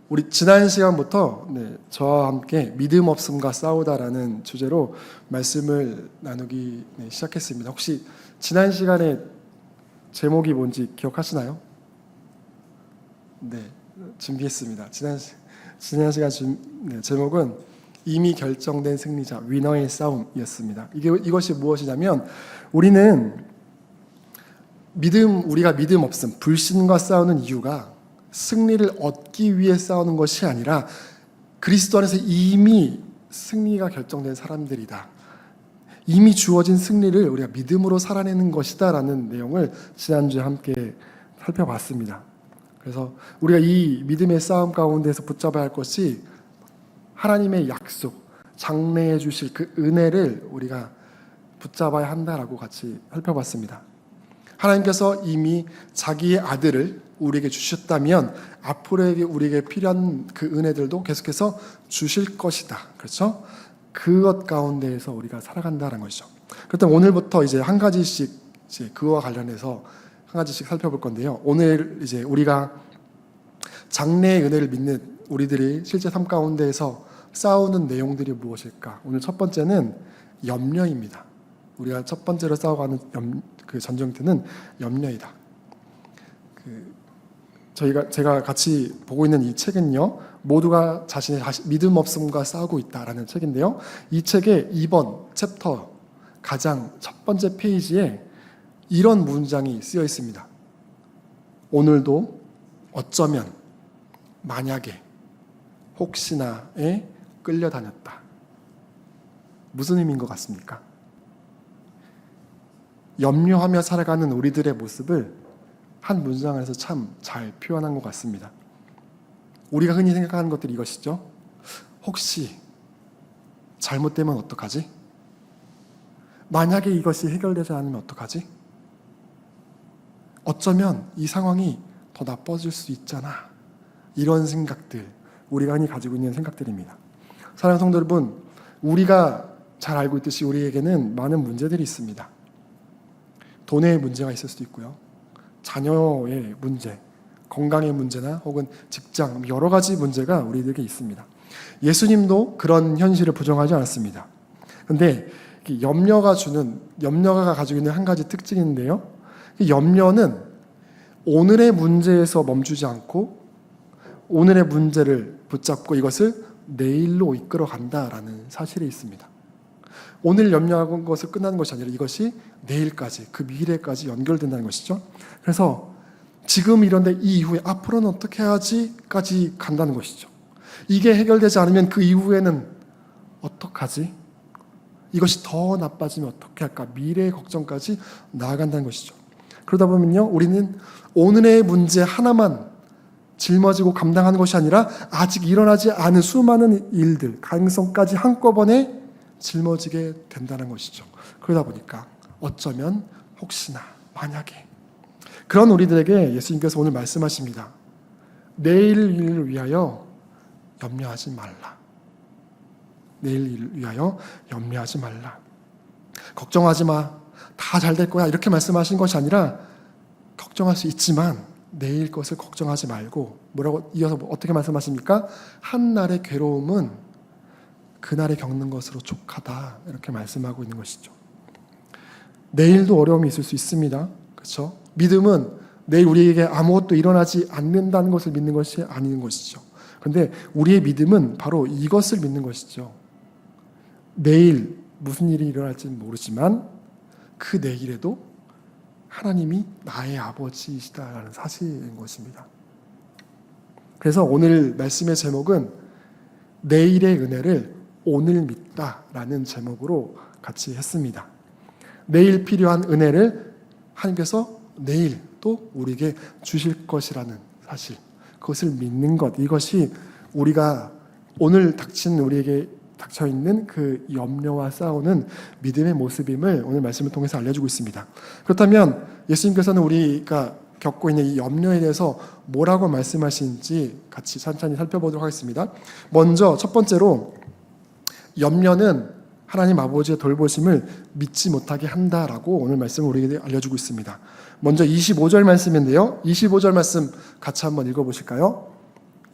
우리 지난 시간부터 저와 함께 믿음 없음과 싸우다라는 주제로 말씀을 나누기 시작했습니다. 혹시 지난 시간에 제목이 뭔지 기억하시나요? 네, 준비했습니다. 지난 시간 제목은 이미 결정된 승리자, 위너의 싸움이었습니다. 이것이 무엇이냐면 우리가 믿음 없음, 불신과 싸우는 이유가 승리를 얻기 위해 싸우는 것이 아니라 그리스도 안에서 이미 승리가 결정된 사람들이다. 이미 주어진 승리를 우리가 믿음으로 살아내는 것이다 라는 내용을 지난주에 함께 살펴봤습니다. 그래서 우리가 이 믿음의 싸움 가운데서 붙잡아야 할 것이 하나님의 약속, 장래해 주실 그 은혜를 우리가 붙잡아야 한다라고 같이 살펴봤습니다. 하나님께서 이미 자기의 아들을 우리에게 주셨다면 앞으로 우리에게 필요한 그 은혜들도 계속해서 주실 것이다. 그렇죠? 그것 가운데에서 우리가 살아간다는 것이죠. 그렇다면 오늘부터 이제 한 가지씩 그와 관련해서 한 가지씩 살펴볼 건데요. 오늘 이제 우리가 장래의 은혜를 믿는 우리들이 실제 삶 가운데에서 싸우는 내용들이 무엇일까? 오늘 첫 번째는 염려입니다. 우리가 첫 번째로 싸워가는 그 전쟁터는 염려이다. 제가 같이 보고 있는 이 책은요, 모두가 자신의 믿음 없음과 싸우고 있다라는 책인데요. 이 책의 2번 챕터 가장 첫 번째 페이지에 이런 문장이 쓰여 있습니다. 오늘도 어쩌면, 만약에, 혹시나에 끌려다녔다. 무슨 의미인 것 같습니까? 염려하며 살아가는 우리들의 모습을 한 문장 안에서 참 잘 표현한 것 같습니다. 우리가 흔히 생각하는 것들이 이것이죠. 혹시 잘못되면 어떡하지? 만약에 이것이 해결되지 않으면 어떡하지? 어쩌면 이 상황이 더 나빠질 수 있잖아. 이런 생각들, 우리가 흔히 가지고 있는 생각들입니다. 사랑하는 성도 여러분, 우리가 잘 알고 있듯이 우리에게는 많은 문제들이 있습니다. 돈의 문제가 있을 수도 있고요. 자녀의 문제, 건강의 문제나 혹은 직장, 여러 가지 문제가 우리에게 있습니다. 예수님도 그런 현실을 부정하지 않았습니다. 그런데 염려가 가지고 있는 한 가지 특징인데요. 염려는 오늘의 문제에서 멈추지 않고 오늘의 문제를 붙잡고 이것을 내일로 이끌어 간다라는 사실이 있습니다. 오늘 염려한 것을 끝나는 것이 아니라 이것이 내일까지, 그 미래까지 연결된다는 것이죠. 그래서 지금 이런데 이 이후에 앞으로는 어떻게 해야지까지 간다는 것이죠. 이게 해결되지 않으면 그 이후에는 어떡하지? 이것이 더 나빠지면 어떻게 할까? 미래의 걱정까지 나아간다는 것이죠. 그러다 보면요, 우리는 오늘의 문제 하나만 짊어지고 감당하는 것이 아니라 아직 일어나지 않은 수많은 일들, 가능성까지 한꺼번에 짊어지게 된다는 것이죠. 그러다 보니까 어쩌면, 혹시나, 만약에 그런 우리들에게 예수님께서 오늘 말씀하십니다. 내일 일을 위하여 염려하지 말라. 내일 일을 위하여 염려하지 말라. 걱정하지 마. 다 잘 될 거야. 이렇게 말씀하신 것이 아니라 걱정할 수 있지만 내일 것을 걱정하지 말고 뭐라고 이어서 어떻게 말씀하십니까? 한날의 괴로움은 그날에 겪는 것으로 족하다. 이렇게 말씀하고 있는 것이죠. 내일도 어려움이 있을 수 있습니다. 그렇죠? 믿음은 내일 우리에게 아무것도 일어나지 않는다는 것을 믿는 것이 아닌 것이죠. 그런데 우리의 믿음은 바로 이것을 믿는 것이죠. 내일 무슨 일이 일어날지는 모르지만 그 내일에도 하나님이 나의 아버지이시다라는 사실인 것입니다. 그래서 오늘 말씀의 제목은 내일의 은혜를 오늘 믿다라는 제목으로 같이 했습니다. 내일 필요한 은혜를 하나님께서 내일 또 우리에게 주실 것이라는 사실, 그것을 믿는 것, 이것이 우리가 오늘 우리에게 닥쳐있는 그 염려와 싸우는 믿음의 모습임을 오늘 말씀을 통해서 알려주고 있습니다. 그렇다면 예수님께서는 우리가 겪고 있는 이 염려에 대해서 뭐라고 말씀하시는지 같이 천천히 살펴보도록 하겠습니다. 먼저 첫 번째로 염려는 하나님 아버지의 돌보심을 믿지 못하게 한다라고 오늘 말씀을 우리에게 알려주고 있습니다. 먼저 25절 말씀인데요. 25절 말씀 같이 한번 읽어보실까요?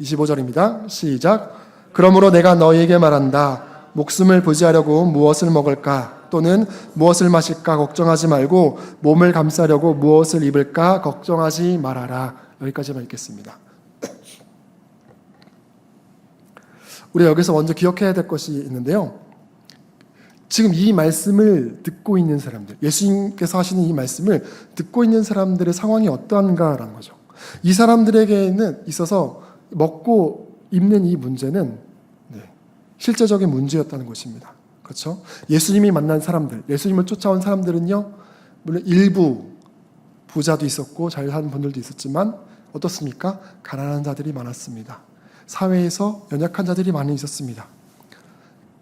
25절입니다. 시작. 그러므로 내가 너희에게 말한다. 목숨을 부지하려고 무엇을 먹을까 또는 무엇을 마실까 걱정하지 말고 몸을 감싸려고 무엇을 입을까 걱정하지 말아라. 여기까지만 읽겠습니다. 우리가 여기서 먼저 기억해야 될 것이 있는데요. 지금 이 말씀을 듣고 있는 사람들, 예수님께서 하시는 이 말씀을 듣고 있는 사람들의 상황이 어떠한가라는 거죠. 이 사람들에게는 있어서 먹고 입는 이 문제는 실제적인 문제였다는 것입니다. 그렇죠? 예수님이 만난 사람들, 예수님을 쫓아온 사람들은요, 물론 일부 부자도 있었고 잘 사는 분들도 있었지만 어떻습니까? 가난한 자들이 많았습니다. 사회에서 연약한 자들이 많이 있었습니다.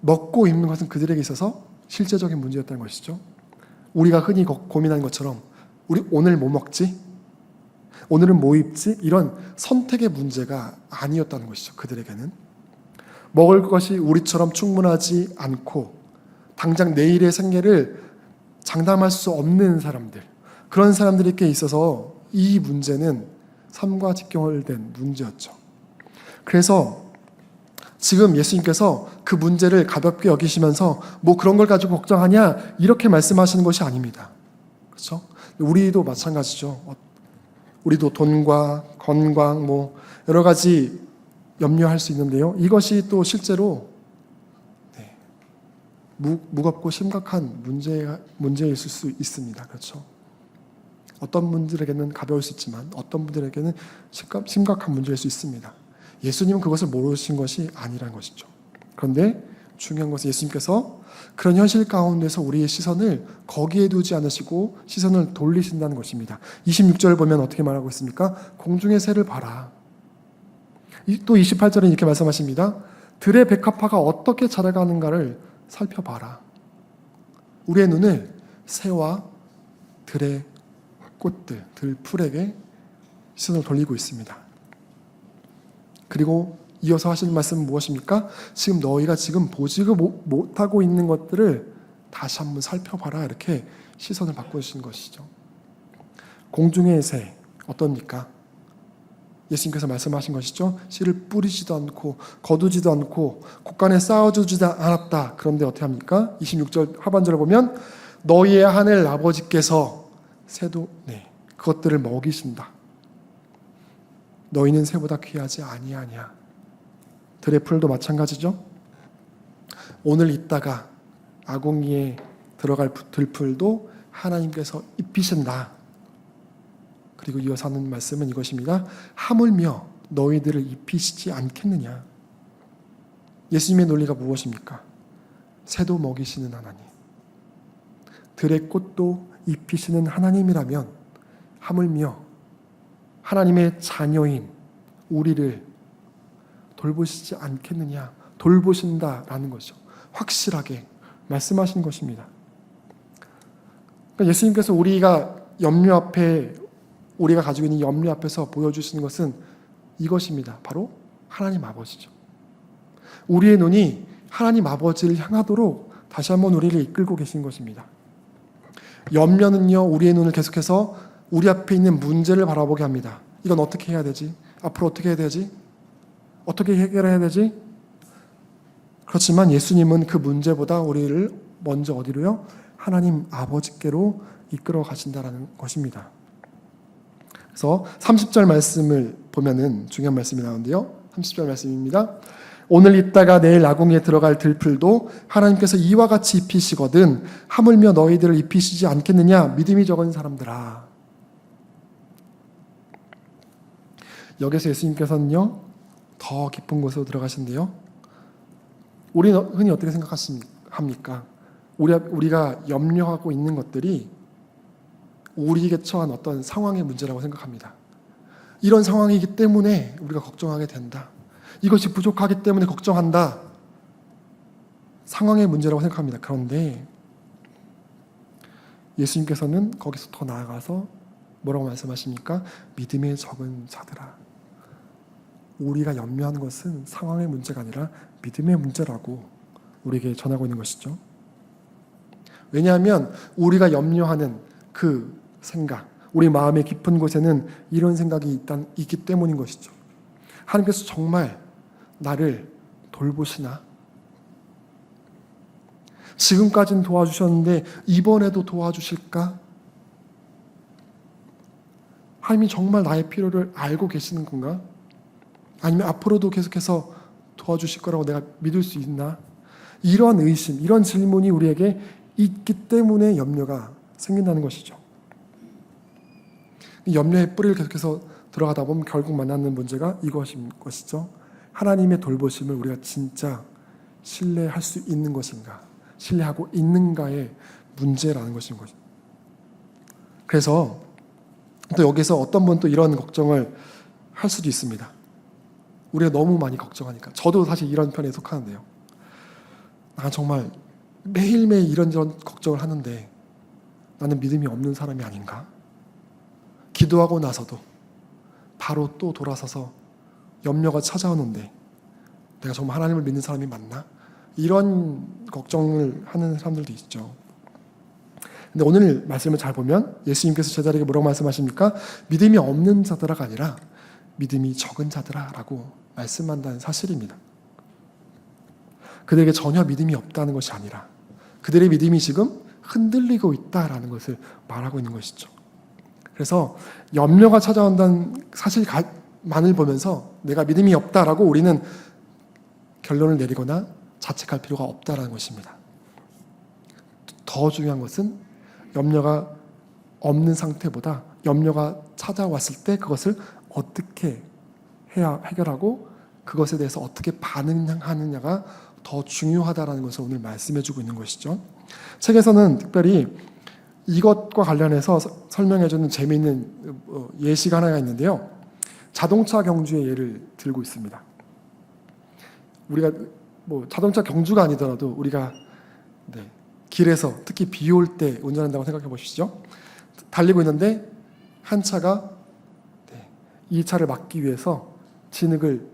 먹고 입는 것은 그들에게 있어서 실제적인 문제였다는 것이죠. 우리가 흔히 고민하는 것처럼 우리 오늘 뭐 먹지? 오늘은 뭐 입지? 이런 선택의 문제가 아니었다는 것이죠. 그들에게는. 먹을 것이 우리처럼 충분하지 않고 당장 내일의 생계를 장담할 수 없는 사람들, 그런 사람들에게 있어서 이 문제는 삶과 직결된 문제였죠. 그래서 지금 예수님께서 그 문제를 가볍게 여기시면서 뭐 그런 걸 가지고 걱정하냐 이렇게 말씀하시는 것이 아닙니다. 그렇죠? 우리도 마찬가지죠. 우리도 돈과 건강 뭐 여러 가지 염려할 수 있는데요. 이것이 또 실제로 무겁고 심각한 문제일 수 있습니다. 그렇죠? 어떤 분들에게는 가벼울 수 있지만 어떤 분들에게는 심각한 문제일 수 있습니다. 예수님은 그것을 모르신 것이 아니라는 것이죠. 그런데 중요한 것은 예수님께서 그런 현실 가운데서 우리의 시선을 거기에 두지 않으시고 시선을 돌리신다는 것입니다. 26절을 보면 어떻게 말하고 있습니까? 공중의 새를 봐라. 또 28절에 이렇게 말씀하십니다. 들의 백합화가 어떻게 자라가는가를 살펴봐라. 우리의 눈을 새와 들의 꽃들, 들풀에게 시선을 돌리고 있습니다. 그리고 이어서 하시는 말씀은 무엇입니까? 지금 너희가 지금 보지도 못하고 있는 것들을 다시 한번 살펴봐라. 이렇게 시선을 바꿔주시는 것이죠. 공중의 새 어떻습니까? 예수님께서 말씀하신 것이죠. 씨를 뿌리지도 않고 거두지도 않고 곳간에 쌓아주지도 않았다. 그런데 어떻게 합니까? 26절 하반절을 보면 너희의 하늘 아버지께서 새도 그것들을 먹이신다. 너희는 새보다 귀하지 아니하냐. 들의 풀도 마찬가지죠. 오늘 있다가 아궁이에 들어갈 들풀도 하나님께서 입히신다. 그리고 이어서 하는 말씀은 이것입니다. 하물며 너희들을 입히시지 않겠느냐. 예수님의 논리가 무엇입니까? 새도 먹이시는 하나님, 들의 꽃도 입히시는 하나님이라면 하물며 하나님의 자녀인 우리를 돌보시지 않겠느냐. 돌보신다라는 것이죠. 확실하게 말씀하신 것입니다. 그러니까 예수님께서 우리가 가지고 있는 염려 앞에서 보여주시는 것은 이것입니다. 바로 하나님 아버지죠. 우리의 눈이 하나님 아버지를 향하도록 다시 한번 우리를 이끌고 계신 것입니다. 염려는요, 우리의 눈을 계속해서 우리 앞에 있는 문제를 바라보게 합니다. 이건 어떻게 해야 되지? 앞으로 어떻게 해야 되지? 어떻게 해결해야 되지? 그렇지만 예수님은 그 문제보다 우리를 먼저 어디로요? 하나님 아버지께로 이끌어 가신다라는 것입니다. 그래서 30절 말씀을 보면은 중요한 말씀이 나오는데요. 30절 말씀입니다. 오늘 있다가 내일 아궁이에 들어갈 들풀도 하나님께서 이와 같이 입히시거든 하물며 너희들을 입히시지 않겠느냐. 믿음이 적은 사람들아. 여기서 예수님께서는요, 더 깊은 곳으로 들어가신대요. 우리는 흔히 어떻게 생각합니까? 우리가 염려하고 있는 것들이 우리에게 처한 어떤 상황의 문제라고 생각합니다. 이런 상황이기 때문에 우리가 걱정하게 된다. 이것이 부족하기 때문에 걱정한다. 상황의 문제라고 생각합니다. 그런데 예수님께서는 거기서 더 나아가서 뭐라고 말씀하십니까? 믿음의 적은 자들아. 우리가 염려하는 것은 상황의 문제가 아니라 믿음의 문제라고 우리에게 전하고 있는 것이죠. 왜냐하면 우리가 염려하는 그 생각, 우리 마음의 깊은 곳에는 이런 생각이 있기 때문인 것이죠. 하나님께서 정말 나를 돌보시나? 지금까지는 도와주셨는데 이번에도 도와주실까? 하나님이 정말 나의 필요를 알고 계시는 건가? 아니면 앞으로도 계속해서 도와주실 거라고 내가 믿을 수 있나? 이런 의심, 이런 질문이 우리에게 있기 때문에 염려가 생긴다는 것이죠. 염려의 뿌리를 계속해서 들어가다 보면 결국 만나는 문제가 이것인 것이죠. 하나님의 돌보심을 우리가 진짜 신뢰할 수 있는 것인가, 신뢰하고 있는가의 문제라는 것인 거죠. 그래서 또 여기서 어떤 분 또 이런 걱정을 할 수도 있습니다. 우리가 너무 많이 걱정하니까. 저도 사실 이런 편에 속하는데요. 난 정말 매일매일 이런저런 걱정을 하는데 나는 믿음이 없는 사람이 아닌가? 기도하고 나서도 바로 또 돌아서서 염려가 찾아오는데 내가 정말 하나님을 믿는 사람이 맞나? 이런 걱정을 하는 사람들도 있죠. 근데 오늘 말씀을 잘 보면 예수님께서 제자들에게 뭐라고 말씀하십니까? 믿음이 없는 자들아가 아니라 믿음이 적은 자들아라고 말씀한다는 사실입니다. 그들에게 전혀 믿음이 없다는 것이 아니라 그들의 믿음이 지금 흔들리고 있다라는 것을 말하고 있는 것이죠. 그래서 염려가 찾아온다는 사실만을 보면서 내가 믿음이 없다라고 우리는 결론을 내리거나 자책할 필요가 없다라는 것입니다. 더 중요한 것은 염려가 없는 상태보다 염려가 찾아왔을 때 그것을 어떻게 해결하고 그것에 대해서 어떻게 반응하느냐가 더 중요하다라는 것을 오늘 말씀해주고 있는 것이죠. 책에서는 특별히 이것과 관련해서 설명해주는 재미있는 예시가 하나가 있는데요. 자동차 경주의 예를 들고 있습니다. 우리가 자동차 경주가 아니더라도 우리가 길에서 특히 비 올 때 운전한다고 생각해 보시죠. 달리고 있는데 한 차가 이 차를 막기 위해서 진흙을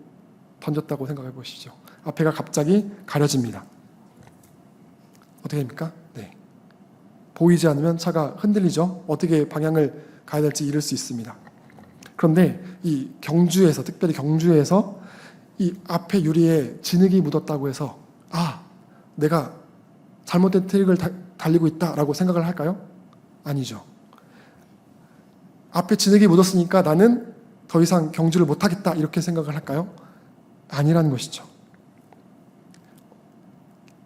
던졌다고 생각해 보시죠. 앞에가 갑자기 가려집니다. 어떻게 됩니까? 보이지 않으면 차가 흔들리죠. 어떻게 방향을 가야 될지 잃을 수 있습니다. 그런데 이 경주에서, 특별히 경주에서 이 앞에 유리에 진흙이 묻었다고 해서 내가 잘못된 트릭을 달리고 있다라고 생각을 할까요? 아니죠. 앞에 진흙이 묻었으니까 나는 더 이상 경주를 못하겠다 이렇게 생각을 할까요? 아니라는 것이죠.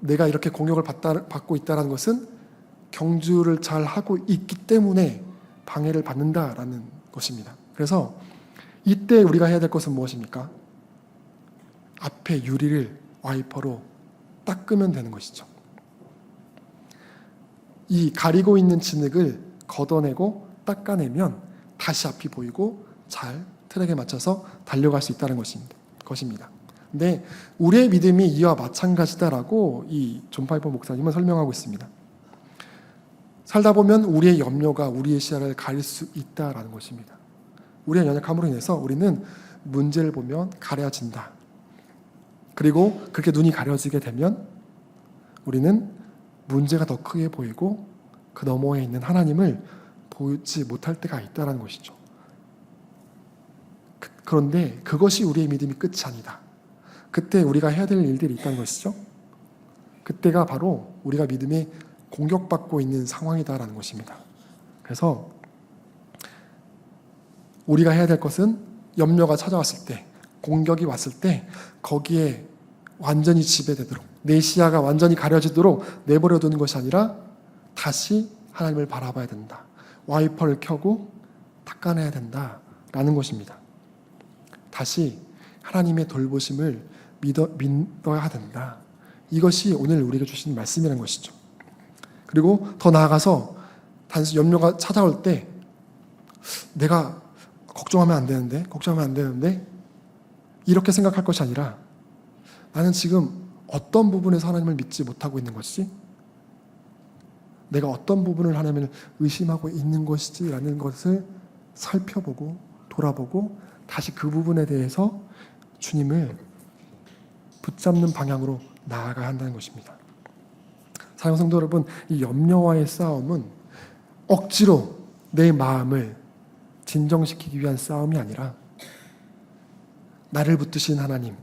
내가 이렇게 공격을 받고 있다는 것은 경주를 잘 하고 있기 때문에 방해를 받는다라는 것입니다. 그래서 이때 우리가 해야 될 것은 무엇입니까? 앞에 유리를 와이퍼로 닦으면 되는 것이죠. 이 가리고 있는 진흙을 걷어내고 닦아내면 다시 앞이 보이고 잘 트랙에 맞춰서 달려갈 수 있다는 것입니다. 근데 우리의 믿음이 이와 마찬가지다라고 이 존 파이퍼 목사님은 설명하고 있습니다. 살다 보면 우리의 염려가 우리의 시야를 가릴 수 있다라는 것입니다. 우리의 연약함으로 인해서 우리는 문제를 보면 가려진다. 그리고 그렇게 눈이 가려지게 되면 우리는 문제가 더 크게 보이고 그 너머에 있는 하나님을 보지 못할 때가 있다는 것이죠. 그런데 그것이 우리의 믿음이 끝이 아니다. 그때 우리가 해야 될 일들이 있다는 것이죠. 그때가 바로 우리가 믿음에 공격받고 있는 상황이다라는 것입니다. 그래서 우리가 해야 될 것은 염려가 찾아왔을 때, 공격이 왔을 때 거기에 완전히 지배되도록, 내 시야가 완전히 가려지도록 내버려 두는 것이 아니라 다시 하나님을 바라봐야 된다. 와이퍼를 켜고 닦아내야 된다라는 것입니다. 다시 하나님의 돌보심을 믿어야 된다. 이것이 오늘 우리에게 주신 말씀이라는 것이죠. 그리고 더 나아가서 단순히 염려가 찾아올 때 내가 걱정하면 안 되는데 이렇게 생각할 것이 아니라 나는 지금 어떤 부분에서 하나님을 믿지 못하고 있는 것이지? 내가 어떤 부분을 하나님을 의심하고 있는 것이지? 라는 것을 살펴보고 돌아보고 다시 그 부분에 대해서 주님을 붙잡는 방향으로 나아가야 한다는 것입니다. 사랑하는 성도 여러분, 이 염려와의 싸움은 억지로 내 마음을 진정시키기 위한 싸움이 아니라 나를 붙드신 하나님,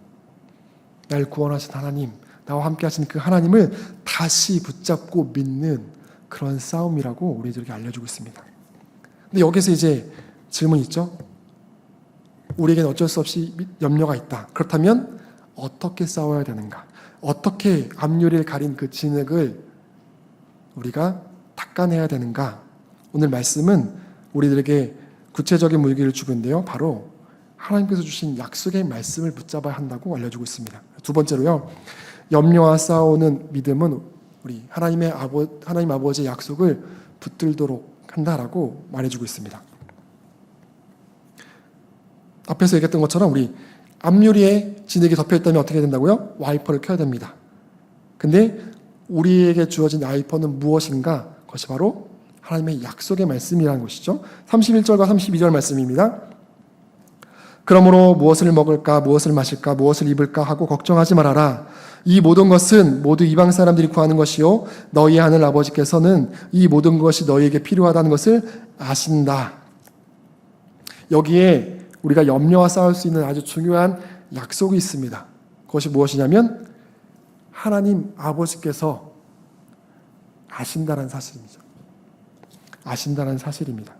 나를 구원하신 하나님, 나와 함께 하신 그 하나님을 다시 붙잡고 믿는 그런 싸움이라고 우리들에게 알려주고 있습니다. 근데 여기서 이제 질문이 있죠. 우리에게는 어쩔 수 없이 염려가 있다. 그렇다면 어떻게 싸워야 되는가? 어떻게 앞유리를 가린 그 진흙을 우리가 닦아내야 되는가? 오늘 말씀은 우리들에게 구체적인 물기를 주고 있는데요. 바로 하나님께서 주신 약속의 말씀을 붙잡아야 한다고 알려주고 있습니다. 두 번째로요. 염려와 싸우는 믿음은 우리 하나님 아버지의 약속을 붙들도록 한다라고 말해주고 있습니다. 앞에서 얘기했던 것처럼 우리 앞유리에 진흙이 덮여있다면 어떻게 된다고요? 와이퍼를 켜야 됩니다. 근데 우리에게 주어진 와이퍼는 무엇인가? 그것이 바로 하나님의 약속의 말씀이라는 것이죠. 31절과 32절 말씀입니다. 그러므로 무엇을 먹을까, 무엇을 마실까, 무엇을 입을까 하고 걱정하지 말아라. 이 모든 것은 모두 이방 사람들이 구하는 것이요 너희 하늘 아버지께서는 이 모든 것이 너희에게 필요하다는 것을 아신다. 여기에 우리가 염려와 싸울 수 있는 아주 중요한 약속이 있습니다. 그것이 무엇이냐면 하나님 아버지께서 아신다는 사실입니다. 아신다는 사실입니다.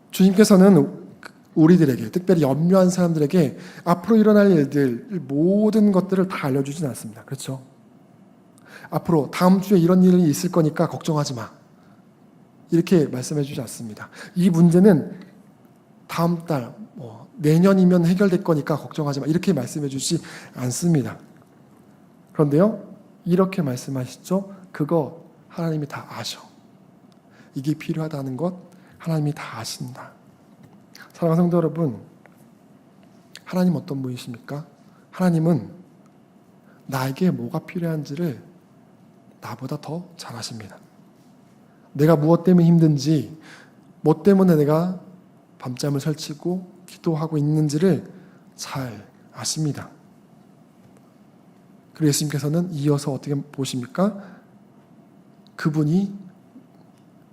주님께서는 우리들에게, 특별히 염려한 사람들에게 앞으로 일어날 일들, 모든 것들을 다 알려주진 않습니다. 그렇죠? 앞으로 다음 주에 이런 일이 있을 거니까 걱정하지 마. 이렇게 말씀해 주지 않습니다. 이 문제는 다음 달, 내년이면 해결될 거니까 걱정하지 마. 이렇게 말씀해 주지 않습니다. 그런데요, 이렇게 말씀하시죠. 그거 하나님이 다 아셔. 이게 필요하다는 것 하나님이 다 아신다. 사랑하는 성도 여러분, 하나님 어떤 분이십니까? 하나님은 나에게 뭐가 필요한지를 나보다 더 잘 아십니다. 내가 무엇 때문에 힘든지, 뭐 때문에 내가 밤잠을 설치고 기도하고 있는지를 잘 아십니다. 그리고 예수님께서는 이어서 어떻게 보십니까? 그분이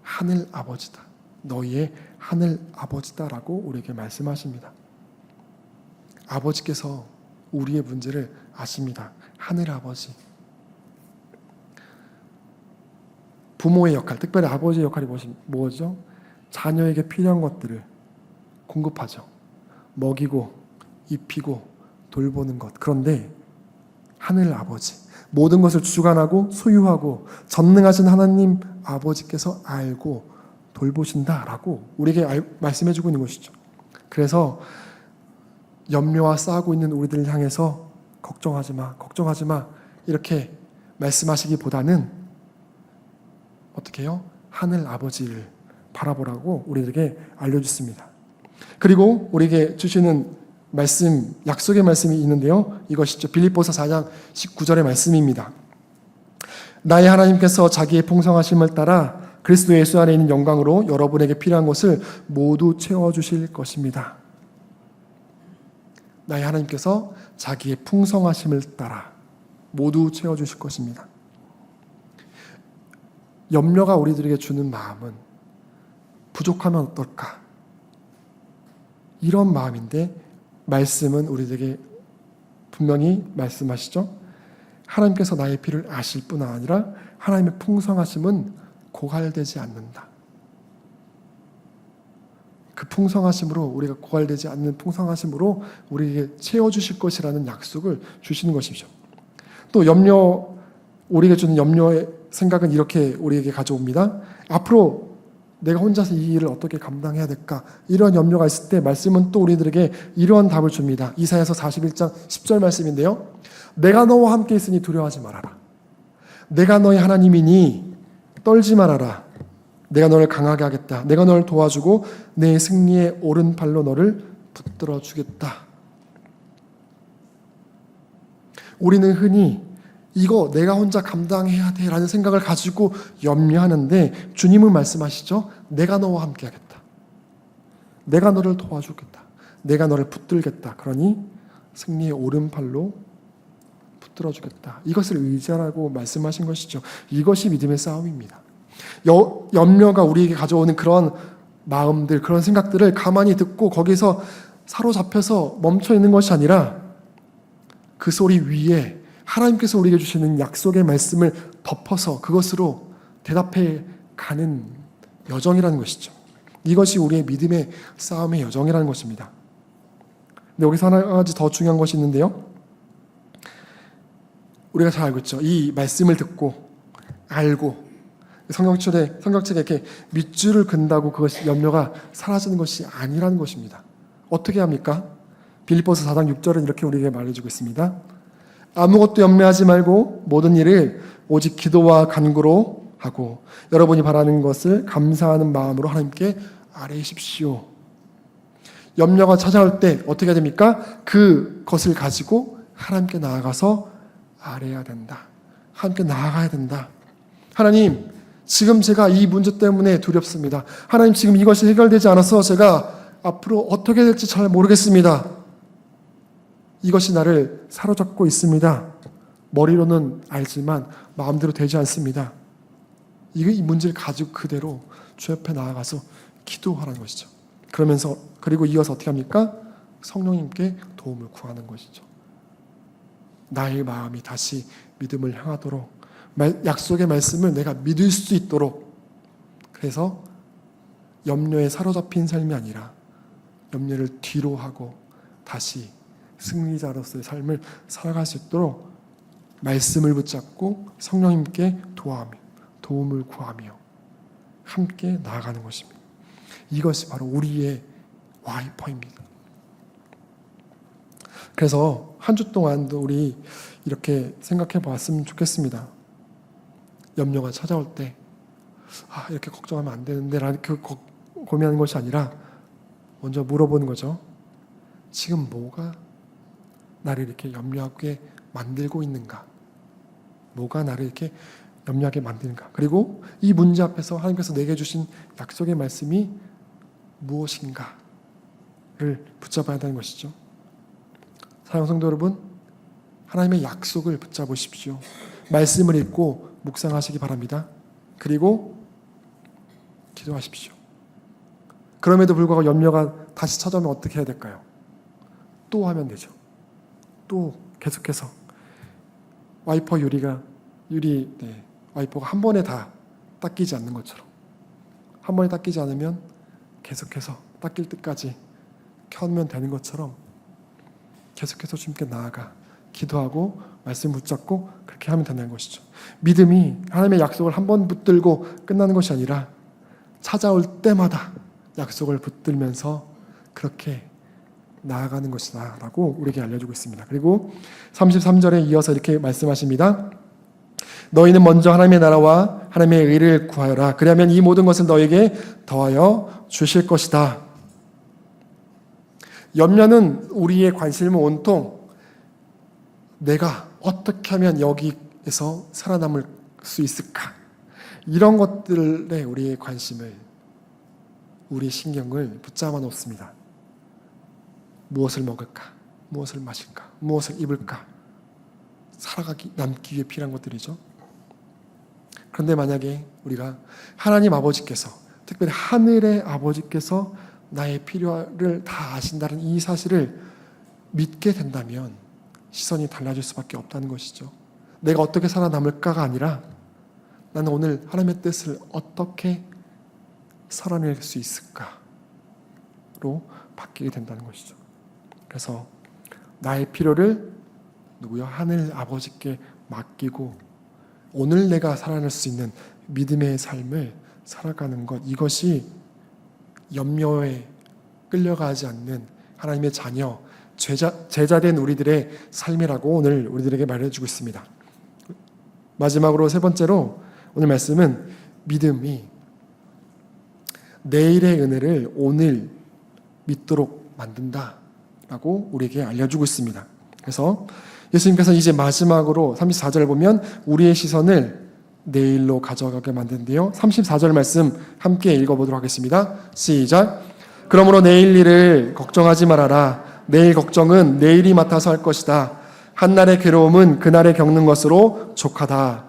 하늘 아버지다. 너희의 하늘 아버지다라고 우리에게 말씀하십니다. 아버지께서 우리의 문제를 아십니다. 하늘 아버지. 부모의 역할, 특별히 아버지의 역할이 뭐죠? 자녀에게 필요한 것들을 공급하죠. 먹이고 입히고 돌보는 것. 그런데 하늘 아버지, 모든 것을 주관하고 소유하고 전능하신 하나님 아버지께서 알고 돌보신다라고 우리에게 말씀해주고 있는 것이죠. 그래서 염려와 싸우고 있는 우리들을 향해서 걱정하지 마 이렇게 말씀하시기보다는 어떻게 해요? 하늘 아버지를 바라보라고 우리에게 알려주십니다. 그리고 우리에게 주시는 말씀, 약속의 말씀이 있는데요. 이것이죠. 빌립보서 4장 19절의 말씀입니다. 나의 하나님께서 자기의 풍성하심을 따라 그리스도 예수 안에 있는 영광으로 여러분에게 필요한 것을 모두 채워주실 것입니다. 나의 하나님께서 자기의 풍성하심을 따라 모두 채워주실 것입니다. 염려가 우리들에게 주는 마음은 부족하면 어떨까? 이런 마음인데 말씀은 우리들에게 분명히 말씀하시죠. 하나님께서 나의 필요를 아실 뿐 아니라 하나님의 풍성하심은 고갈되지 않는다. 그 풍성하심으로 우리가 고갈되지 않는 풍성하심으로 우리에게 채워주실 것이라는 약속을 주시는 것이죠. 또 우리에게 주는 염려의 생각은 이렇게 우리에게 가져옵니다. 앞으로 내가 혼자서 이 일을 어떻게 감당해야 될까? 이런 염려가 있을 때 말씀은 또 우리들에게 이러한 답을 줍니다. 이사야서 41장 10절 말씀인데요. 내가 너와 함께 있으니 두려워하지 말아라. 내가 너의 하나님이니 떨지 말아라. 내가 너를 강하게 하겠다. 내가 너를 도와주고 내 승리의 오른팔로 너를 붙들어 주겠다. 우리는 흔히 이거 내가 혼자 감당해야 돼 라는 생각을 가지고 염려하는데 주님은 말씀하시죠. 내가 너와 함께 하겠다. 내가 너를 도와주겠다. 내가 너를 붙들겠다. 그러니 승리의 오른팔로 붙들어 주겠다. 이것을 의지하라고 말씀하신 것이죠. 이것이 믿음의 싸움입니다. 염려가 우리에게 가져오는 그런 마음들, 그런 생각들을 가만히 듣고 거기서 사로잡혀서 멈춰 있는 것이 아니라 그 소리 위에 하나님께서 우리에게 주시는 약속의 말씀을 덮어서 그것으로 대답해 가는 여정이라는 것이죠. 이것이 우리의 믿음의 싸움의 여정이라는 것입니다. 근데 여기서 하나 가지 더 중요한 것이 있는데요. 우리가 잘 알고 있죠. 이 말씀을 듣고 알고 성경책에 이렇게 밑줄을 근다고 그것이 염려가 사라지는 것이 아니라는 것입니다. 어떻게 합니까? 빌립보서 4장 6절은 이렇게 우리에게 말해주고 있습니다. 아무것도 염려하지 말고 모든 일을 오직 기도와 간구로 하고 여러분이 바라는 것을 감사하는 마음으로 하나님께 아뢰십시오. 염려가 찾아올 때 어떻게 해야 됩니까? 그것을 가지고 하나님께 나아가서 아뢰야 된다. 하나님께 나아가야 된다. 하나님, 지금 제가 이 문제 때문에 두렵습니다. 하나님, 지금 이것이 해결되지 않아서 제가 앞으로 어떻게 될지 잘 모르겠습니다. 이것이 나를 사로잡고 있습니다. 머리로는 알지만 마음대로 되지 않습니다. 이 문제를 가지고 그대로 주 옆에 나아가서 기도하라는 것이죠. 그러면서 그리고 이어서 어떻게 합니까? 성령님께 도움을 구하는 것이죠. 나의 마음이 다시 믿음을 향하도록 약속의 말씀을 내가 믿을 수 있도록, 그래서 염려에 사로잡힌 삶이 아니라 염려를 뒤로 하고 다시 승리자로서의 삶을 살아갈 수 있도록 말씀을 붙잡고 성령님께 도움을 구하며 함께 나아가는 것입니다. 이것이 바로 우리의 와이퍼입니다. 그래서 한 주 동안도 우리 이렇게 생각해 봤으면 좋겠습니다. 염려가 찾아올 때 이렇게 걱정하면 안 되는데 라는 고민하는 것이 아니라 먼저 물어보는 거죠. 지금 뭐가 나를 이렇게 염려하게 만들고 있는가? 뭐가 나를 이렇게 염려하게 만드는가? 그리고 이 문제 앞에서 하나님께서 내게 주신 약속의 말씀이 무엇인가를 붙잡아야 한다는 것이죠. 사랑하는 성도 여러분, 하나님의 약속을 붙잡으십시오. 말씀을 읽고 묵상하시기 바랍니다. 그리고 기도하십시오. 그럼에도 불구하고 염려가 다시 찾아오면 어떻게 해야 될까요? 또 하면 되죠. 또 계속해서 와이퍼가 한 번에 다 닦이지 않는 것처럼, 한 번에 닦이지 않으면 계속해서 닦일 때까지 켜면 되는 것처럼 계속해서 주님께 나아가 기도하고 말씀 붙잡고 그렇게 하면 된다는 것이죠. 믿음이 하나님의 약속을 한 번 붙들고 끝나는 것이 아니라 찾아올 때마다 약속을 붙들면서 그렇게 나아가는 것이다 라고 우리에게 알려주고 있습니다. 그리고 33절에 이어서 이렇게 말씀하십니다. 너희는 먼저 하나님의 나라와 하나님의 의를 구하여라. 그리하면 이 모든 것을 너에게 더하여 주실 것이다. 염려는 우리의 관심을 온통 내가 어떻게 하면 여기에서 살아남을 수 있을까? 이런 것들에 우리의 관심을, 우리의 신경을 붙잡아 놓습니다. 무엇을 먹을까? 무엇을 마실까? 무엇을 입을까? 남기 위해 필요한 것들이죠. 그런데 만약에 우리가 하나님 아버지께서, 특별히 하늘의 아버지께서 나의 필요를 다 아신다는 이 사실을 믿게 된다면 시선이 달라질 수밖에 없다는 것이죠. 내가 어떻게 살아남을까가 아니라 나는 오늘 하나님의 뜻을 어떻게 살아낼 수 있을까로 바뀌게 된다는 것이죠. 그래서 나의 필요를 하늘 아버지께 맡기고 오늘 내가 살아낼 수 있는 믿음의 삶을 살아가는 것, 이것이 염려에 끌려가지 않는 하나님의 자녀, 제자된 우리들의 삶이라고 오늘 우리들에게 말해주고 있습니다. 마지막으로 세 번째로 오늘 말씀은 믿음이 내일의 은혜를 오늘 믿도록 만든다라고 우리에게 알려주고 있습니다. 그래서 예수님께서 이제 마지막으로 34절을 보면 우리의 시선을 내일로 가져가게 만드는데요. 34절 말씀 함께 읽어보도록 하겠습니다. 시작. 그러므로 내일 일을 걱정하지 말아라. 내일 걱정은 내일이 맡아서 할 것이다. 한날의 괴로움은 그날에 겪는 것으로 족하다.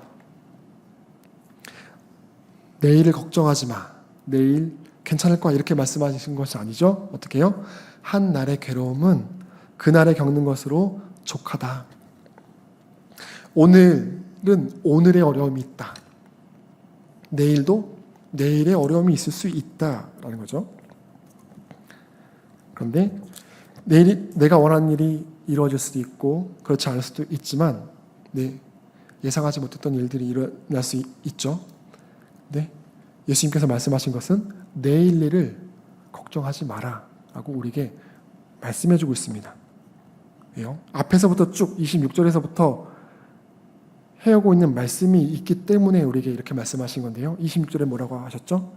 내일을 걱정하지 마. 내일 괜찮을 거야 이렇게 말씀하신 것이 아니죠. 어떻게 해요? 한 날의 괴로움은 그날에 겪는 것으로 족하다. 오늘은 오늘의 어려움이 있다. 내일도 내일의 어려움이 있을 수 있다라는 거죠. 그런데 내일이 내가 원하는 일이 이루어질 수도 있고 그렇지 않을 수도 있지만 예상하지 못했던 일들이 일어날 수 있죠. 네, 예수님께서 말씀하신 것은 내일 일을 걱정하지 마라 라고 우리에게 말씀해주고 있습니다. 왜요? 앞에서부터 쭉 26절에서부터 해오고 있는 말씀이 있기 때문에 우리에게 이렇게 말씀하신 건데요. 26절에 뭐라고 하셨죠?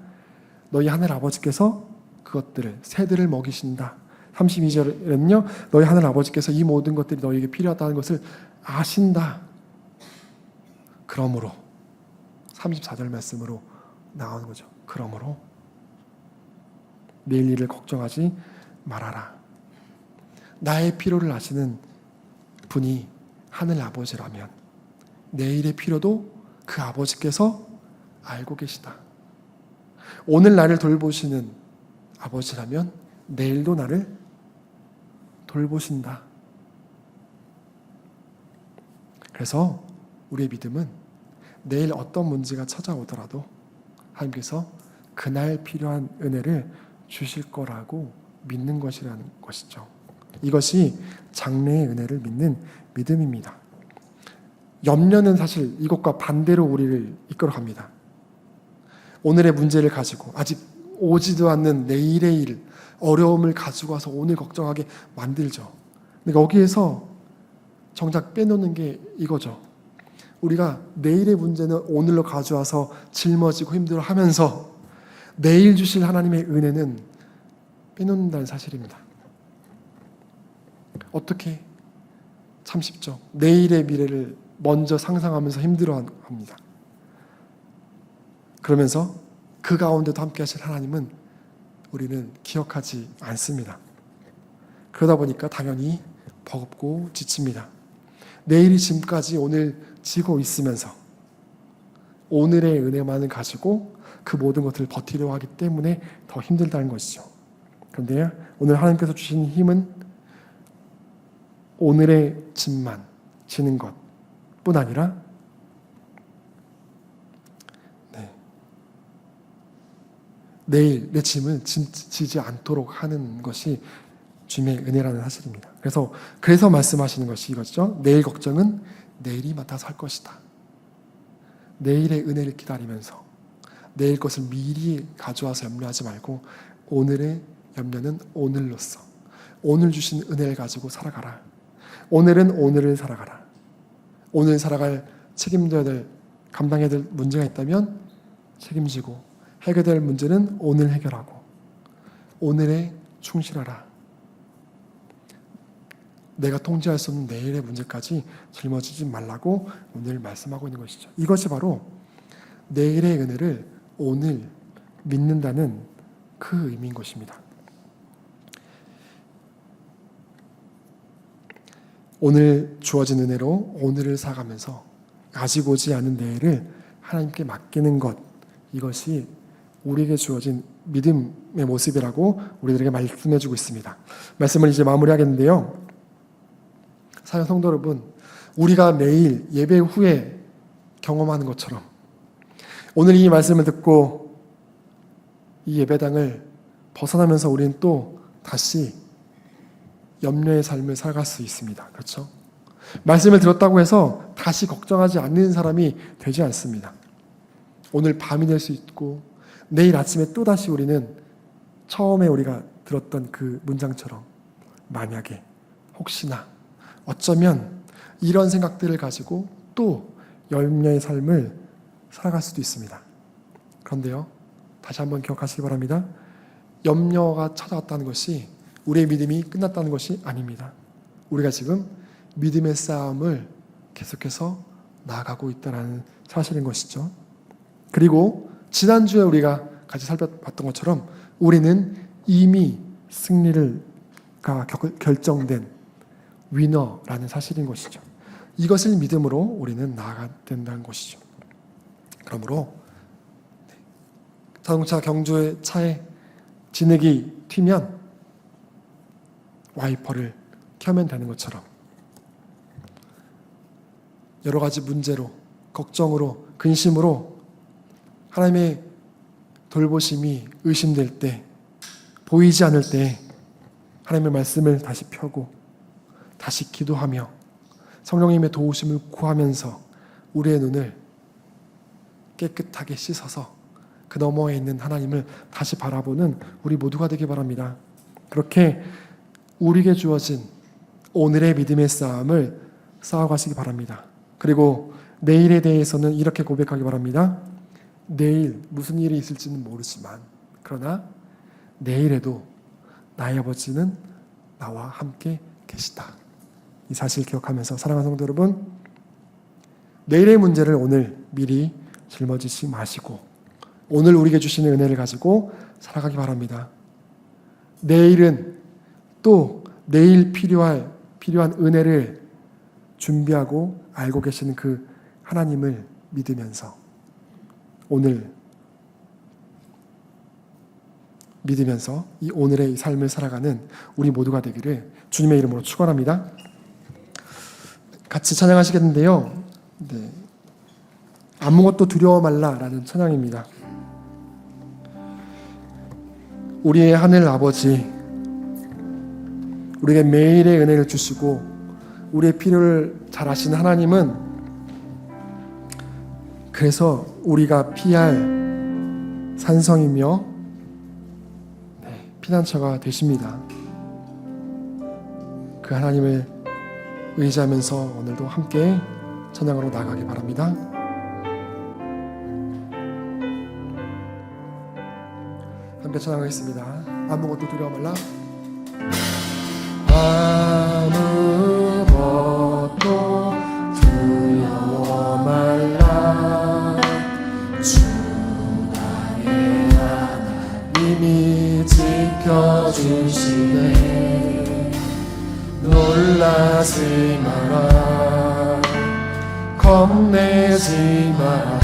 너희 하늘 아버지께서 그것들을 새들을 먹이신다. 32절에는요. 너희 하늘 아버지께서 이 모든 것들이 너희에게 필요하다는 것을 아신다. 그러므로 34절 말씀으로 나오는 거죠. 그러므로 내일 일을 걱정하지 말아라. 나의 필요를 아시는 분이 하늘 아버지라면 내일의 필요도 그 아버지께서 알고 계시다. 오늘 나를 돌보시는 아버지라면 내일도 나를 돌보신다. 그래서 우리의 믿음은 내일 어떤 문제가 찾아오더라도 하나님께서 그날 필요한 은혜를 주실 거라고 믿는 것이라는 것이죠. 이것이 장래의 은혜를 믿는 믿음입니다. 염려는 사실 이것과 반대로 우리를 이끌어갑니다. 오늘의 문제를 가지고 아직 오지도 않는 내일의 일, 어려움을 가지고 와서 오늘 걱정하게 만들죠. 근데 여기에서 정작 빼놓는 게 이거죠. 우리가 내일의 문제는 오늘로 가져와서 짊어지고 힘들어하면서 내일 주실 하나님의 은혜는 빼놓는다는 사실입니다. 어떻게? 참 쉽죠. 내일의 미래를 먼저 상상하면서 힘들어합니다. 그러면서 그 가운데도 함께 하실 하나님은 우리는 기억하지 않습니다. 그러다 보니까 당연히 버겁고 지칩니다. 내일이 지금까지 오늘 지고 있으면서 오늘의 은혜만을 가지고 그 모든 것들을 버티려 하기 때문에 더 힘들다는 것이죠. 그런데 오늘 하나님께서 주신 힘은 오늘의 짐만 지는 것뿐 아니라 내일 내 짐을 지지 않도록 하는 것이 주님의 은혜라는 사실입니다. 그래서 말씀하시는 것이 이거죠. 내일 걱정은 내일이 맡아서 할 것이다. 내일의 은혜를 기다리면서 내일 것을 미리 가져와서 염려하지 말고 오늘의 염려는 오늘로서 오늘 주신 은혜를 가지고 살아가라. 오늘은 오늘을 살아가라. 오늘 살아갈 책임져야 될 감당해야 될 문제가 있다면 책임지고 해결될 문제는 오늘 해결하고 오늘에 충실하라. 내가 통제할 수 없는 내일의 문제까지 짊어지지 말라고 오늘 말씀하고 있는 것이죠. 이것이 바로 내일의 은혜를 오늘 믿는다는 그 의미인 것입니다. 오늘 주어진 은혜로 오늘을 살아가면서 아직 오지 않은 내일을 하나님께 맡기는 것, 이것이 우리에게 주어진 믿음의 모습이라고 우리들에게 말씀해주고 있습니다. 말씀을 이제 마무리하겠는데요. 사랑 성도 여러분, 우리가 매일 예배 후에 경험하는 것처럼 오늘 이 말씀을 듣고 이 예배당을 벗어나면서 우리는 또 다시 염려의 삶을 살아갈 수 있습니다. 그렇죠? 말씀을 들었다고 해서 다시 걱정하지 않는 사람이 되지 않습니다. 오늘 밤이 될 수 있고 내일 아침에 또다시 우리는 처음에 우리가 들었던 그 문장처럼 만약에 혹시나 어쩌면 이런 생각들을 가지고 또 염려의 삶을 살아갈 수도 있습니다. 그런데요, 다시 한번 기억하시기 바랍니다. 염려가 찾아왔다는 것이 우리의 믿음이 끝났다는 것이 아닙니다. 우리가 지금 믿음의 싸움을 계속해서 나아가고 있다는 사실인 것이죠. 그리고 지난주에 우리가 같이 살펴봤던 것처럼 우리는 이미 승리가 결정된 위너라는 사실인 것이죠. 이것을 믿음으로 우리는 나아가야 된다는 것이죠. 그러므로 자동차 경주의 차에 진흙이 튀면 와이퍼를 켜면 되는 것처럼 여러 가지 문제로, 걱정으로, 근심으로 하나님의 돌보심이 의심될 때, 보이지 않을 때 하나님의 말씀을 다시 펴고 다시 기도하며 성령님의 도우심을 구하면서 우리의 눈을 깨끗하게 씻어서 그 너머에 있는 하나님을 다시 바라보는 우리 모두가 되기 바랍니다. 그렇게 우리에게 주어진 오늘의 믿음의 싸움을 싸워가시기 바랍니다. 그리고 내일에 대해서는 이렇게 고백하기 바랍니다. 내일 무슨 일이 있을지는 모르지만 그러나 내일에도 나의 아버지는 나와 함께 계시다. 이 사실 기억하면서 사랑하는 성도 여러분, 내일의 문제를 오늘 미리 짊어지지 마시고 오늘 우리에게 주시는 은혜를 가지고 살아가기 바랍니다. 내일은 또 내일 필요한 은혜를 준비하고 알고 계시는 그 하나님을 믿으면서 오늘 믿으면서 이 오늘의 삶을 살아가는 우리 모두가 되기를 주님의 이름으로 축원합니다. 같이 찬양하시겠는데요. 네. 아무것도 두려워 말라라는 찬양입니다. 우리의 하늘 아버지, 우리에게 매일의 은혜를 주시고 우리의 필요를 잘 아시는 하나님은 그래서 우리가 피할 산성이며 피난처가 되십니다. 그 하나님을 의지하면서 오늘도 함께 찬양으로 나가기 바랍니다. 함께 찬양하겠습니다. 아무것도 두려워 말라. 아무것도 두려워 말라. 주 나의 하나님이 지켜주시네. 놀라지 마라. 겁내지 마라.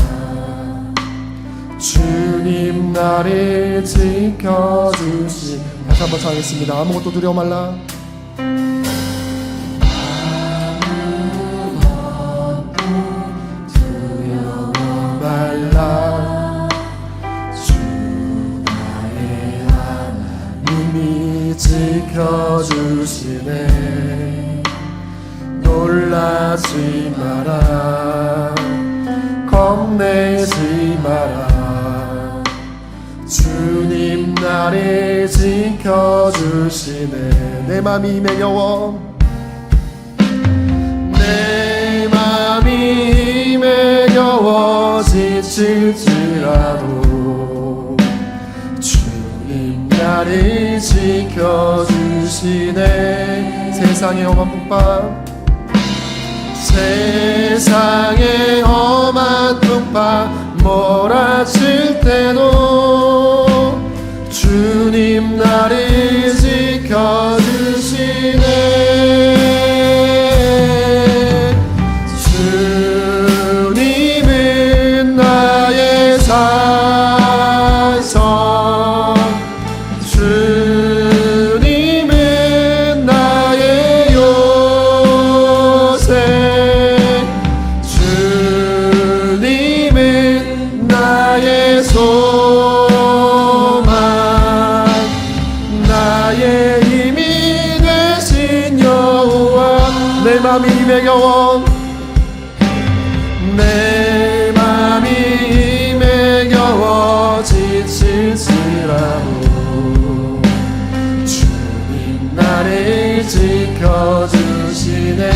주님 나를 지켜주시. 다시 한번唱하겠습니다. 아무것도 두려워 말라. 아무것도 두려워 말라. 주 나의 하나님이 지켜주시네. 놀라지 마라. 겁내지 마라. 주님 나를 지켜주시네. 내 맘이 매겨워. 내 맘이 매겨워 지칠지라도 주님 나를 지켜주시네. 세상의 험한 풍파, 세상의 험한 풍파 몰아칠 때도 주님 나를 지켜주시네. 주님은 나의 산성, 주님은 나의 요새, 주님은 나의 소망, 나의 힘이 되신 여호와. 내 맘이 매겨워. 내 맘이 매겨워 지칠지라도 주님 나를 지켜주시네.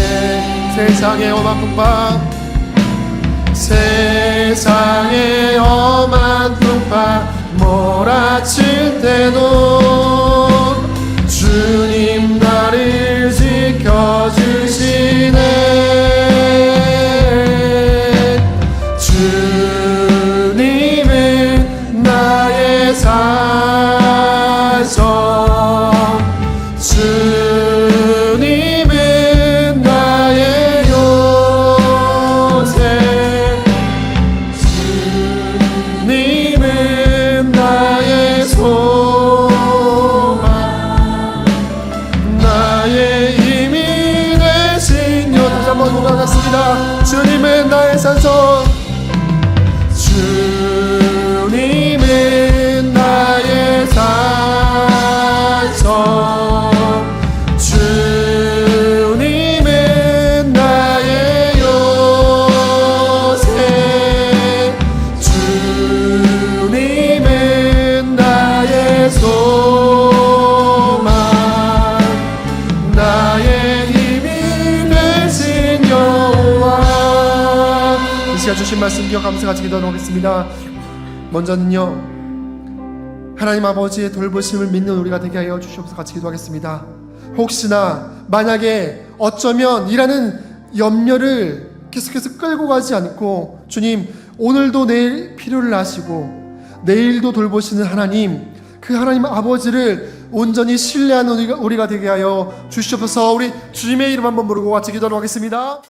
세상의 험한 풍파, 세상의 험한 풍파 몰아칠 때도 주님 나를 지켜주시네. 주님은 나의 산성, 주님은 나의 요새, 주님은 나의 소망, 한번 고백하겠습니다. 주님은 나의 산성, 주님은 나의 산성, 주님은 나의 요새, 주님은 나의 소망, 나의 힘이 되신 여호와. 이 시간 주신 말씀 기억 감사 같이 기도하겠습니다. 먼저는요, 하나님 아버지의 돌보심을 믿는 우리가 되게 하여 주시옵소서. 같이 기도하겠습니다. 혹시나 만약에 어쩌면 이라는 염려를 계속해서 끌고 가지 않고, 주님 오늘도 내일 필요를 아시고 내일도 돌보시는 하나님, 그 하나님 아버지를 온전히 신뢰하는 우리가 되게 하여 주시옵소서. 우리 주님의 이름 한번 부르고 같이 기도하겠습니다.